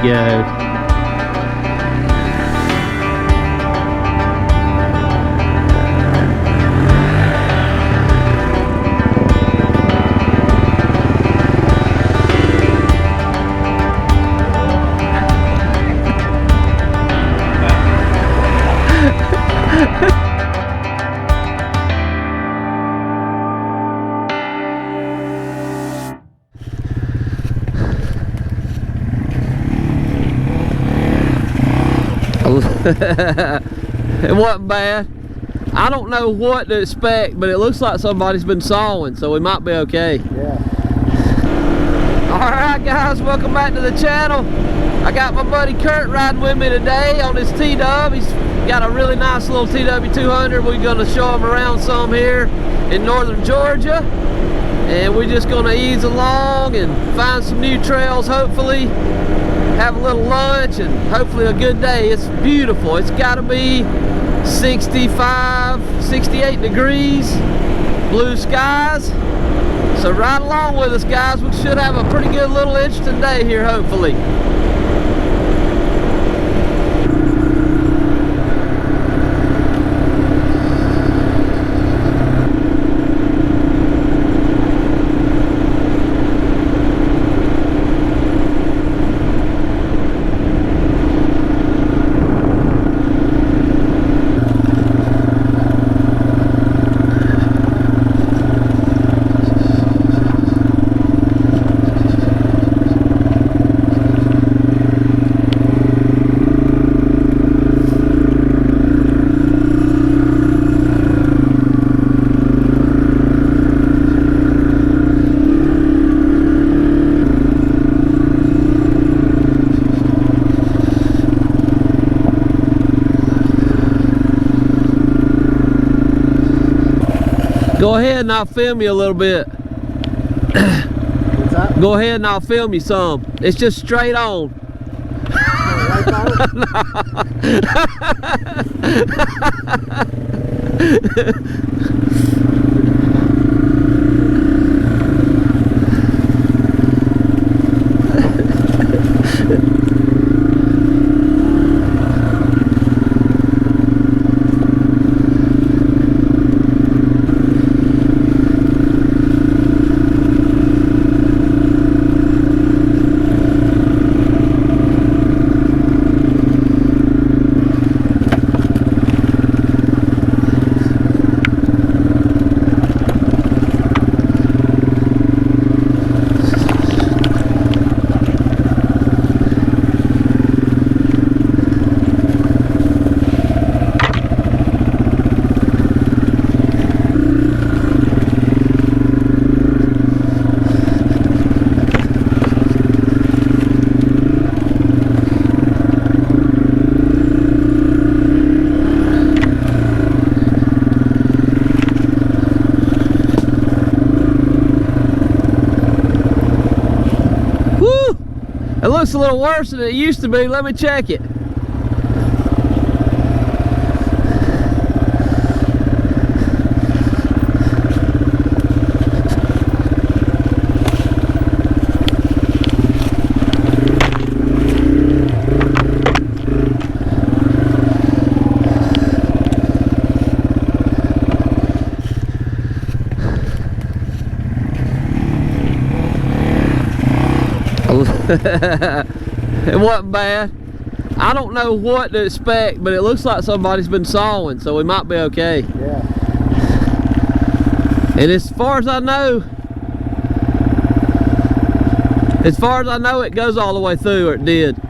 go. It wasn't bad. I don't know what to expect, but it looks like somebody's been sawing, so we might be okay. Yeah. Alright guys, welcome back to the channel. I got my buddy Kurt riding with me today on his T-Dub. He's got a really nice little TW200. We're going to show him around some here in northern Georgia. And we're just going to ease along and find some new trails, hopefully. Have a little lunch and hopefully a good day. It's beautiful. It's got to be 65, 68 degrees, blue skies. So ride along with us, guys. We should have a pretty good little interesting day here, hopefully. Go ahead and I'll film you a little bit. What's that? Go ahead and I'll film you some. It's just straight on. It looks a little worse than it used to be. Let me check it. It wasn't bad. I don't know what to expect, but it looks like somebody's been sawing, so we might be okay. Yeah. And as far as I know, it goes all the way through, or it did.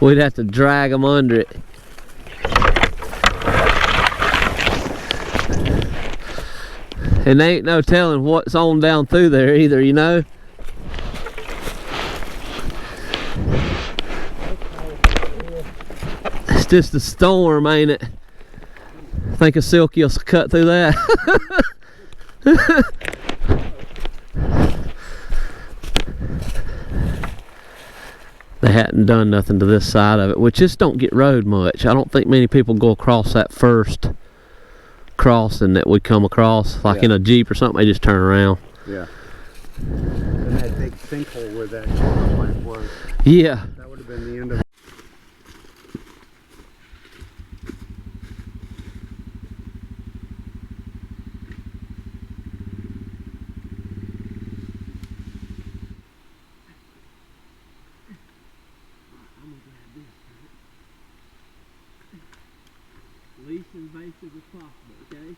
We'd have to drag them under it. And there ain't no telling what's on down through there either, you know? It's just a storm, ain't it? I think a Silky will cut through that. They hadn't done nothing to this side of it, which just don't get rode much. I don't think many people go across that first crossing that we come across, like in a Jeep or something. They just turn around. Yeah. And that big sinkhole where that pipe was. Yeah. That would have been the end of it. Least invasive as possible, okay?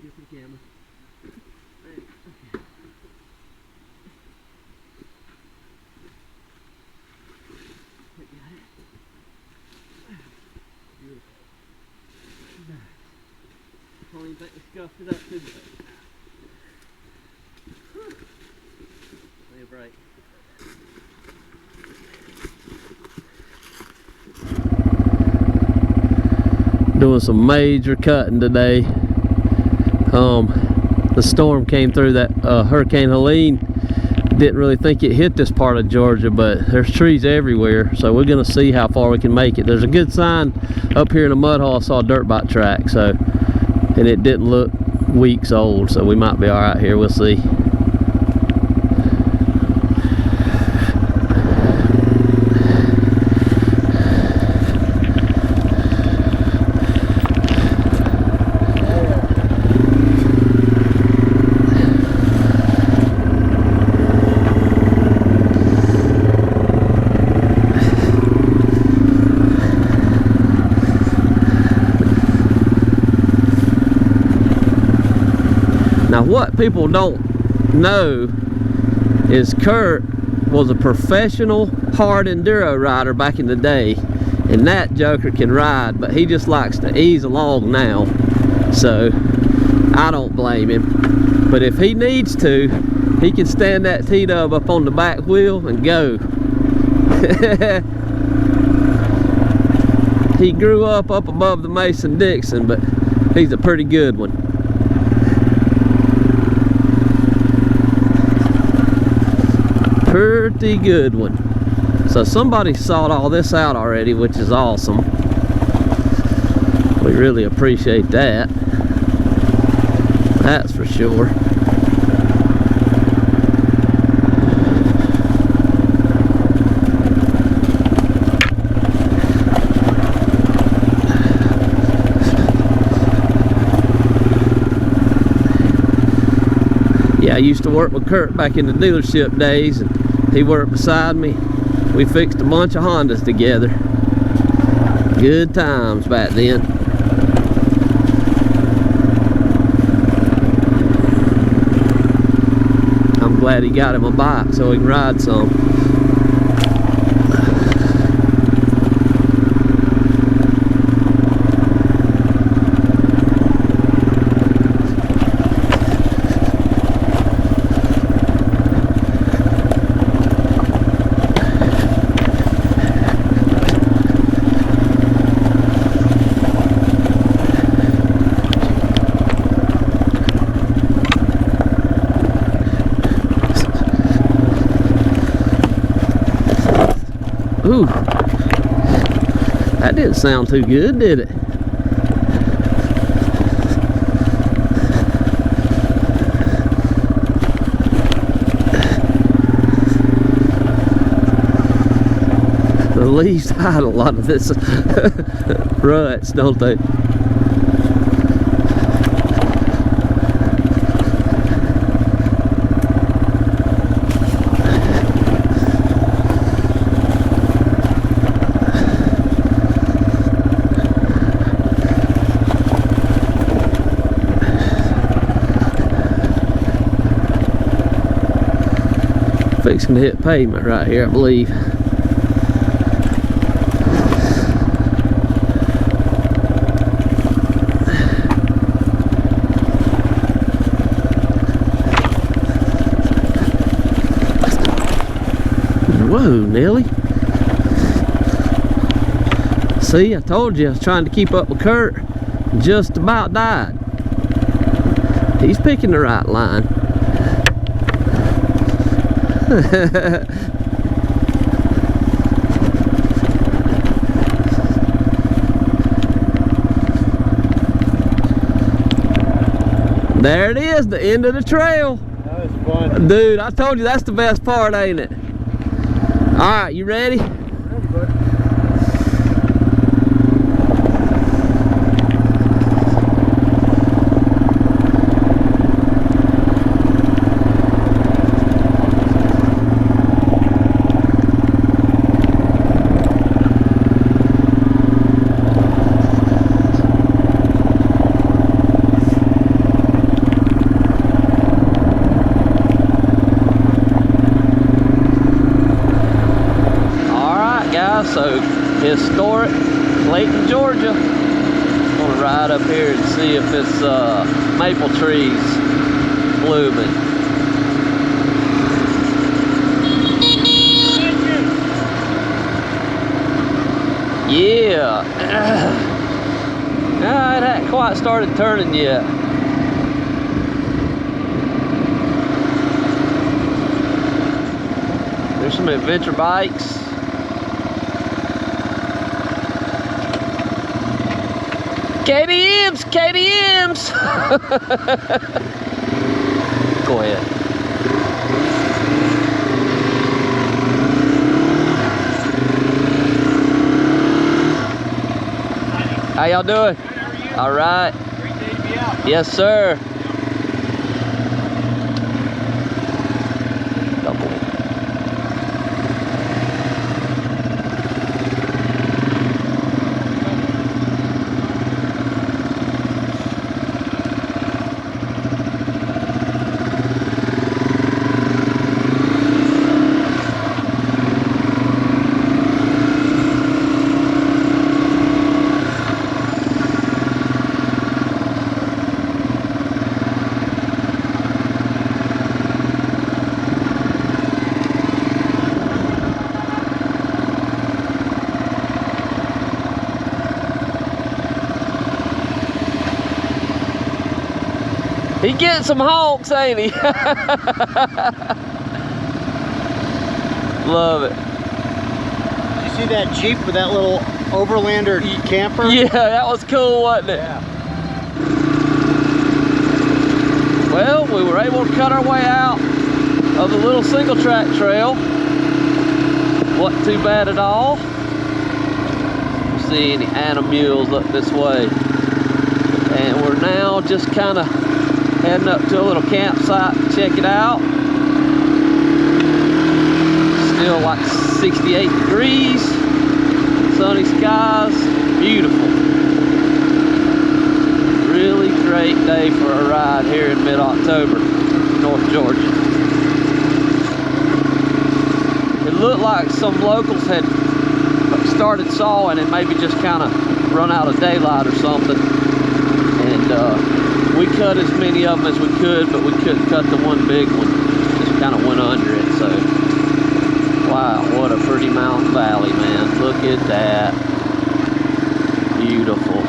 Get the camera. Okay. I got it. Beautiful. I don't even think we scuffed it up too much. Give me a break. Doing some major cutting today. The storm came through that Hurricane Helene. Didn't really think it hit this part of Georgia, but there's trees everywhere, so we're gonna see how far we can make it. There's a good sign up here in the mud hole. I saw a dirt bike track, so, and it didn't look weeks old, so we might be all right here. We'll see. Now what people don't know is Kurt was a professional hard enduro rider back in the day, and that joker can ride, but he just likes to ease along now, so I don't blame him. But if he needs to, he can stand that T-dub up on the back wheel and go. He grew up above the Mason-Dixon, but he's a pretty good one. Pretty good one. So somebody sought all this out already, which is awesome. We really appreciate that. That's for sure. Yeah, I used to work with Kurt back in the dealership days, and he worked beside me. We fixed a bunch of Hondas together. Good times back then. I'm glad he got him a bike so he can ride some. Ooh, that didn't sound too good, did it? The leaves hide a lot of this ruts, don't they? fixing to hit pavement right here, I believe. Whoa, Nelly. See, I told you I was trying to keep up with Kurt. Just about died. He's picking the right line. There it is, the end of the trail. That was fun. Dude, I told you that's the best part, ain't it? Alright, you ready? Ready, bud. So, historic Clayton, Georgia. I'm gonna ride up here and see if it's maple trees blooming. Yeah. It hadn't quite started turning yet. There's some adventure bikes. KBMs, KBMs. Go ahead. How y'all doing? Good, how are you? All right. Great day to be out. Yes, sir. Double. He getting some honks, ain't he? Love it. Did you see that Jeep with that little Overlander camper? Yeah, that was cool, wasn't it? Yeah. Well, we were able to cut our way out of the little single track trail. Wasn't too bad at all. Don't see any animals up this way. And we're now just kind of heading up to a little campsite to check it out. Still like 68 degrees, sunny skies, beautiful. Really great day for a ride here in mid-October, North Georgia. It looked like some locals had started sawing and maybe just kind of run out of daylight or something. And we cut as many of them as we could, but we couldn't cut the one big one. Just kind of went under it, so. Wow, what a pretty mountain valley, man. Look at that. Beautiful.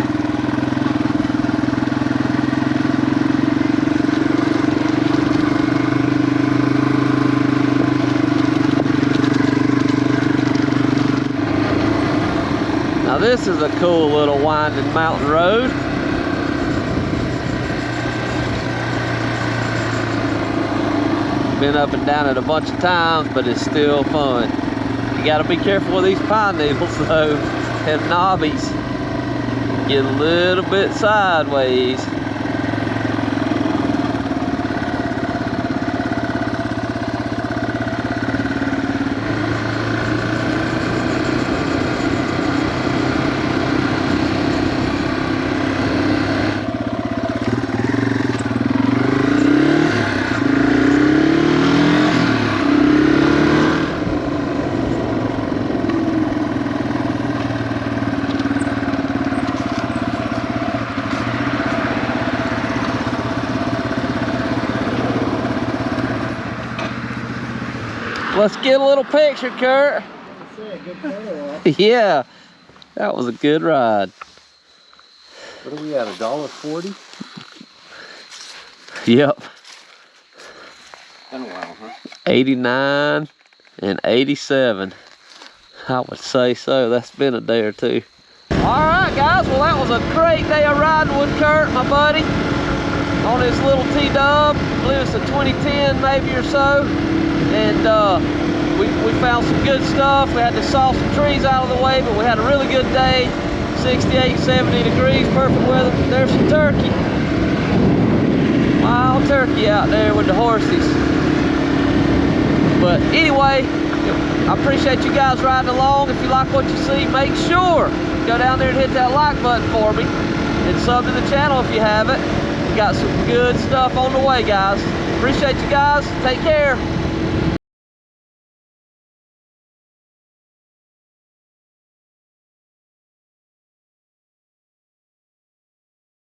Now this is a cool little winding mountain road. Been up and down it a bunch of times, but it's still fun. You gotta be careful with these pine needles though, and knobbies. Get a little bit sideways. Let's get a little picture, Kurt. Good photo op. Yeah, that was a good ride. What are we at, $1.40? Yep. Been a while, huh? 89 and 87. I would say so. That's been a day or two. Alright guys, well that was a great day of riding with Kurt, my buddy, on his little T-Dub. I believe it's a 2010 maybe or so. And we found some good stuff. We had to saw some trees out of the way, but we had a really good day. 68, 70 degrees, perfect weather. There's some turkey. Wild turkey out there with the horses. But anyway, I appreciate you guys riding along. If you like what you see, make sure go down there and hit that like button for me. And sub to the channel if you haven't. We got some good stuff on the way, guys. Appreciate you guys. Take care.